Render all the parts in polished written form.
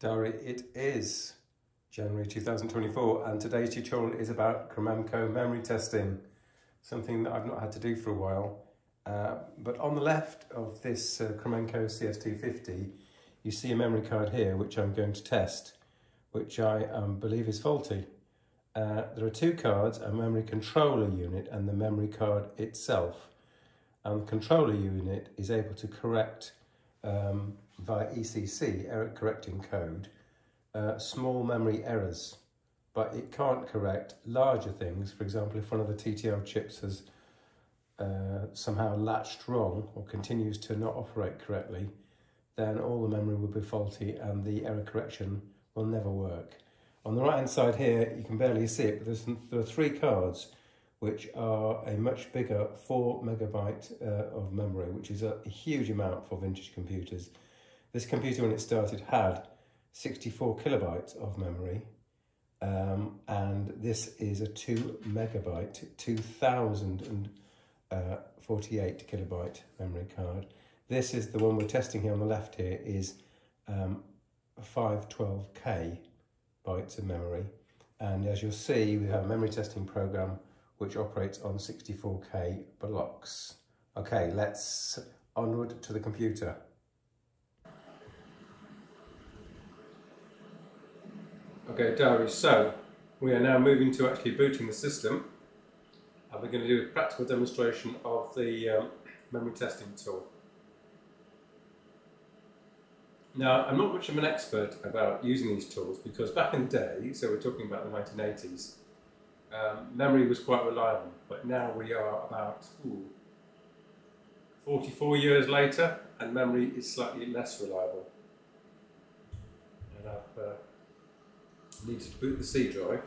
Diary, it is January 2024 and today's tutorial is about Cromemco memory testing, something that I've not had to do for a while. But on the left of this Cromemco CS250 you see a memory card here which I'm going to test, which I believe is faulty. There are two cards, a memory controller unit and the memory card itself. And the controller unit is able to correct via ECC, error correcting code, small memory errors, but it can't correct larger things. For example, if one of the TTL chips has somehow latched wrong or continues to not operate correctly, then all the memory will be faulty and the error correction will never work. On the right hand side here, you can barely see it, but there are three cards which are a much bigger 4 megabyte of memory, which is a huge amount for vintage computers. This computer, when it started, had 64 kilobytes of memory, and this is a 2 megabyte, 2048 kilobyte memory card. This is the one we're testing here on the left here, is 512K bytes of memory. And as you'll see, we have a memory testing program which operates on 64K blocks. Okay, let's onward to the computer. Okay, diary, so we are now moving to actually booting the system, and we're going to do a practical demonstration of the memory testing tool. Now, I'm not much of an expert about using these tools because back in the day, so we're talking about the 1980s, memory was quite reliable, but now we are about 44 years later and memory is slightly less reliable. And I've needed to boot the C drive.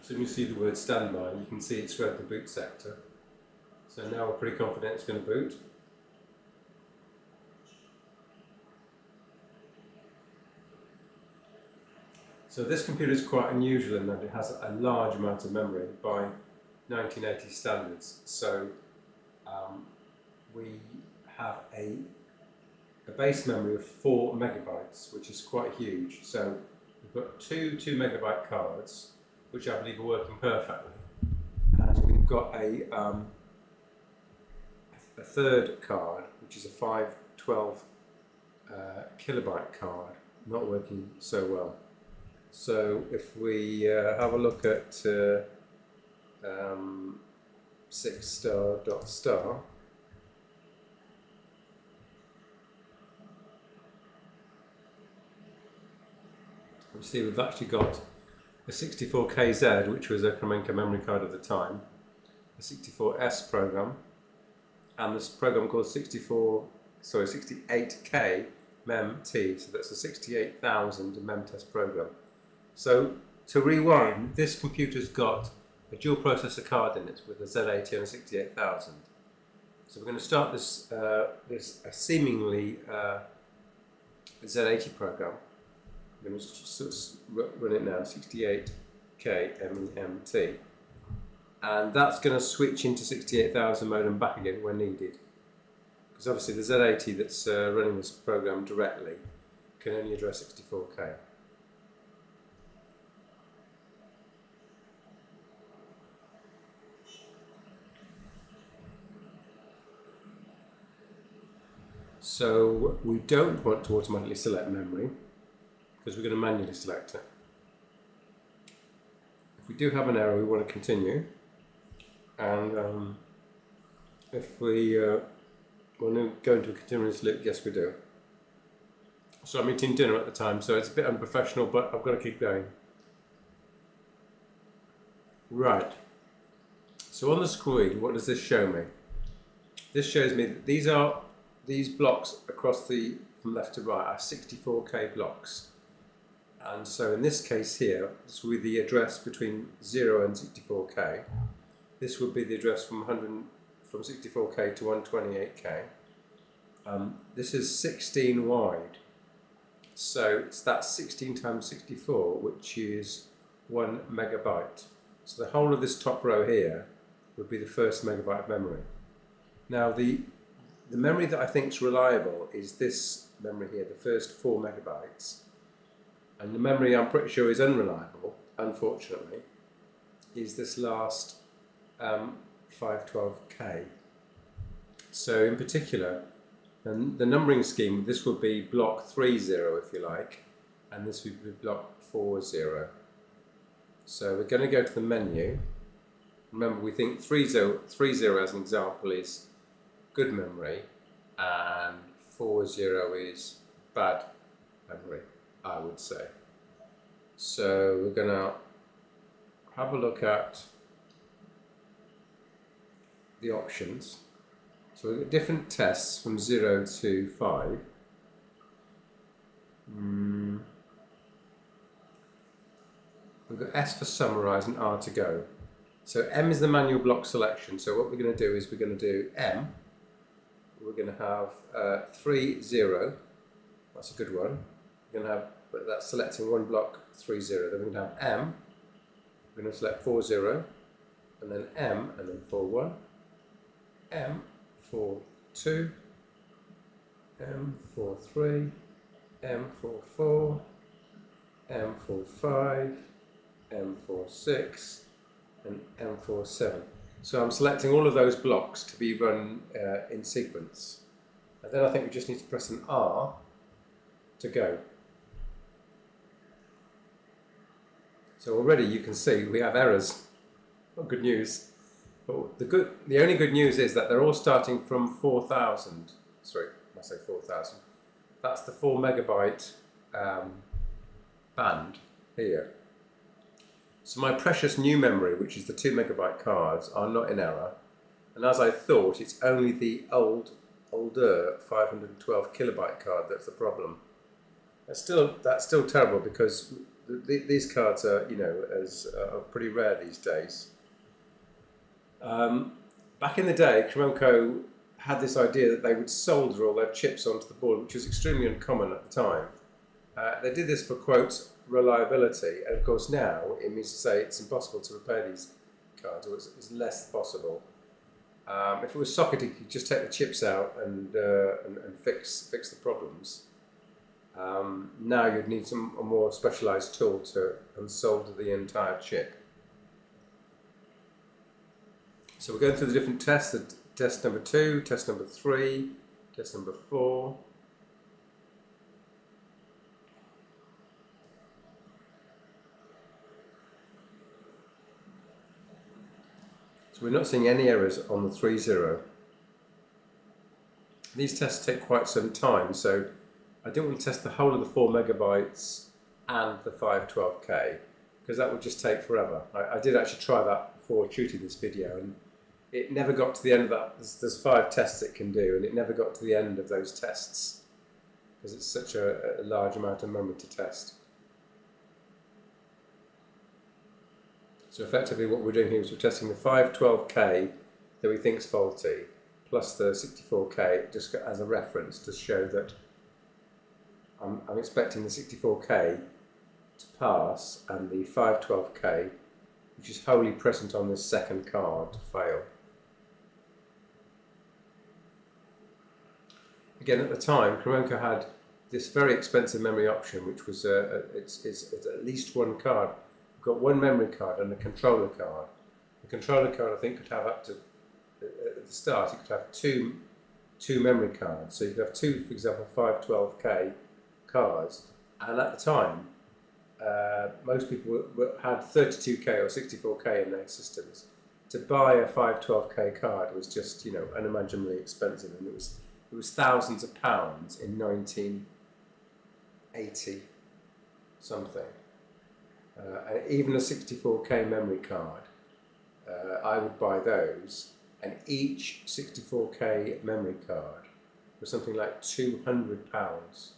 So when you see the word standby, you can see it's read the boot sector. So now we're pretty confident it's going to boot. So this computer is quite unusual in that it has a large amount of memory by 1980 standards. So we have a base memory of 4 megabytes, which is quite huge. So we've got two 2 megabyte cards, which I believe are working perfectly. And we've got a third card, which is a 512 kilobyte card, not working so well. So if we have a look at 6***, we see we've actually got a 64KZ, which was a Cromemco memory card at the time, a 64S program, and this program called 68K MEM-T, so that's a 68,000 MEM-test program. So to rewind, this computer's got a dual processor card in it with a Z80 and a 68,000. So we're going to start this seemingly Z80 program. I'm going to just run it now, 68K MEM-T. And that's going to switch into 68,000 mode and back again when needed. Because obviously the Z80 that's running this program directly can only address 64K. So we don't want to automatically select memory because we're going to manually select it. If we do have an error, we want to continue. And if we want to go into a continuous loop, yes we do. So I'm eating dinner at the time, so it's a bit unprofessional, but I've got to keep going. Right. So on the screen, what does this show me? This shows me that these blocks across from left to right are 64K blocks. And so in this case here, this will be the address between 0 and 64K. This would be the address from 64K to 128K. This is 16 wide. So it's that 16 times 64, which is 1 megabyte. So the whole of this top row here would be the first megabyte of memory. Now the memory that I think is reliable is this memory here, the first 4 megabytes. And the memory I'm pretty sure is unreliable, unfortunately, is this last 512K. So in particular, the numbering scheme, this would be block 30 if you like, and this would be block 40. So we're going to go to the menu. Remember, we think 30 as an example is good memory and 40 is bad memory, I would say. So we're going to have a look at the options. So we've got different tests from 0 to 5. We've got S for summarise and R to go. So M is the manual block selection. So what we're going to do is we're going to do M. We're going to have 30. That's a good one. We're going to have, but that's selecting one block 30. Then we're going to have M. We're going to select 40, and then M, and then 41. M, 42. M, 43. M, 44. M, 45. M46 and M47. So I'm selecting all of those blocks to be run in sequence. And then I think we just need to press an R to go. So already you can see we have errors. Not good news. But the only good news is that they're all starting from 4,000. Sorry, I say 4,000. That's the 4 megabyte band here. So my precious new memory, which is the 2 megabyte cards, are not in error. And as I thought, it's only the older 512 kilobyte card that's the problem. That's still terrible because these cards are, you know, are pretty rare these days. Back in the day, Cromemco had this idea that they would solder all their chips onto the board, which was extremely uncommon at the time. They did this for, quote, reliability, and of course now it means to say it's impossible to repair these cards, or it's less possible. If it was socketed, you could just take the chips out and fix the problems. Now you'd need a more specialised tool to unsolder the entire chip. So we're going through the different tests. Test number 2, test number 3, test number 4. So we're not seeing any errors on the 30. These tests take quite some time, so I didn't want to test the whole of the 4 megabytes and the 512K, because that would just take forever. I did actually try that before shooting this video, and it never got to the end of that. There's 5 tests it can do, and it never got to the end of those tests, because it's such a large amount of memory to test. So effectively what we're doing here is we're testing the 512K that we think is faulty, plus the 64K just as a reference to show that I'm expecting the 64K to pass and the 512K, which is wholly present on this second card, to fail. Again, at the time, Cromemco had this very expensive memory option, which was it's at least one card. We've got one memory card and a controller card. The controller card, I think, could have up to, at the start, it could have two memory cards. So you could have 2, for example, 512K cards. And at the time, most people had 32K or 64K in their systems. To buy a 512K card was just, you know, unimaginably expensive, and it was thousands of pounds in 1980 something. Even a 64K memory card, I would buy those, and each 64K memory card was something like £200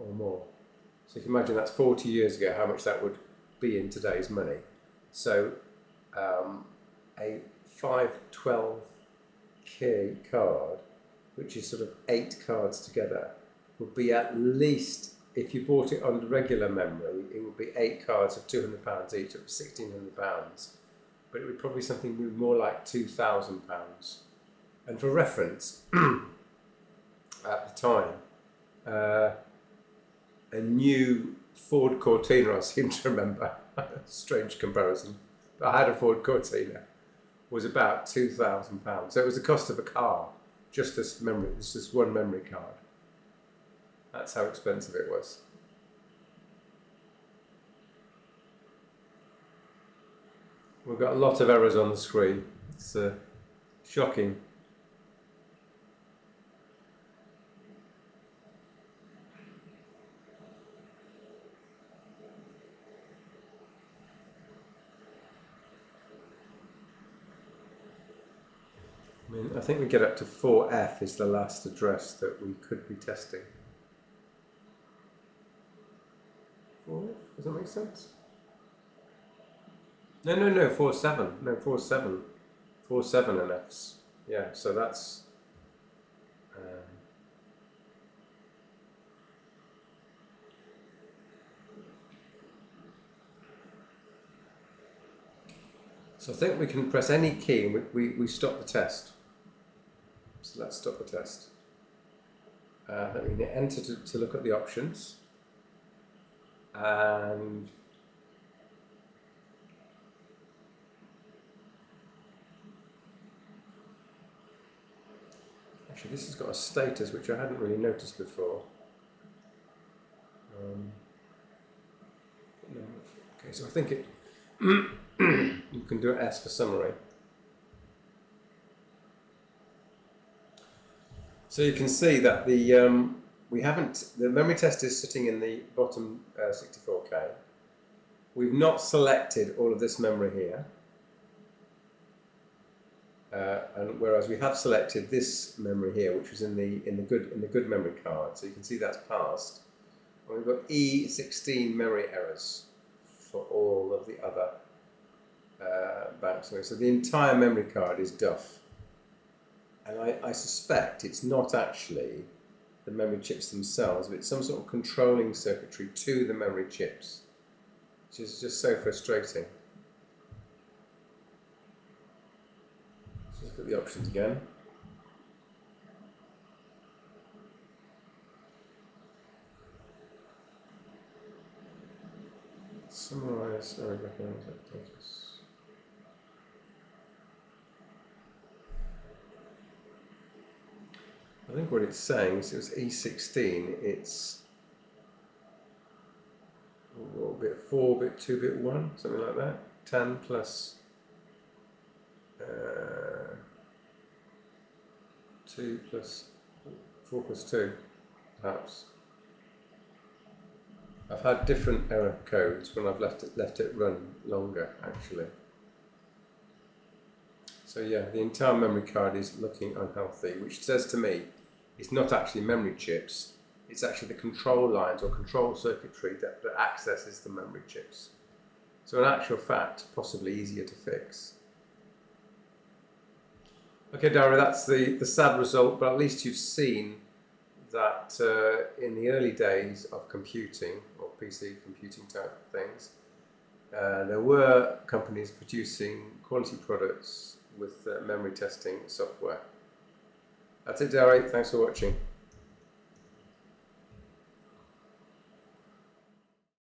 or more. So you can imagine that's 40 years ago, how much that would be in today's money. So a 512K card, which is sort of 8 cards together, would be at least, if you bought it on regular memory, it would be 8 cards of £200 each, up to £1,600. but it would probably be something more like £2,000. And for reference, at the time, a new Ford Cortina, I seem to remember, strange comparison, but I had a Ford Cortina, was about £2,000. So it was the cost of a car, just this one memory card. That's how expensive it was. We've got a lot of errors on the screen. It's shocking. I mean, I think we get up to 4F is the last address that we could be testing. 4F? Does that make sense? No, 47. No, 47. 47 and Fs. Yeah, so that's... so I think we can press any key and we stop the test. So let's stop the test. Then we can enter to look at the options. And actually this has got a status which I hadn't really noticed before. No. Okay, so I think it you can do an S for summary. So you can see that the memory test is sitting in the bottom 64K. We've not selected all of this memory here, and whereas we have selected this memory here, which was in the good memory card. So you can see that's passed. And we've got E16 memory errors for all of the other banks. So the entire memory card is duff. And I suspect it's not actually the memory chips themselves, but it's some sort of controlling circuitry to the memory chips, which is just so frustrating. Let's look at the options again. Summarize or recognize activities. I think what it's saying is it was E16, it's 4, bit 2, bit 1, something like that. 10 plus 2 plus 4 plus 2, perhaps. I've had different error codes when I've left it run longer, actually. So yeah, the entire memory card is looking unhealthy, which says to me it's not actually memory chips, it's actually the control lines or control circuitry that accesses the memory chips. So in actual fact, possibly easier to fix. Okay, Dara, that's the sad result, but at least you've seen that in the early days of computing, or PC computing type things, there were companies producing quality products with memory testing software. That's it, Dara. Thanks for watching.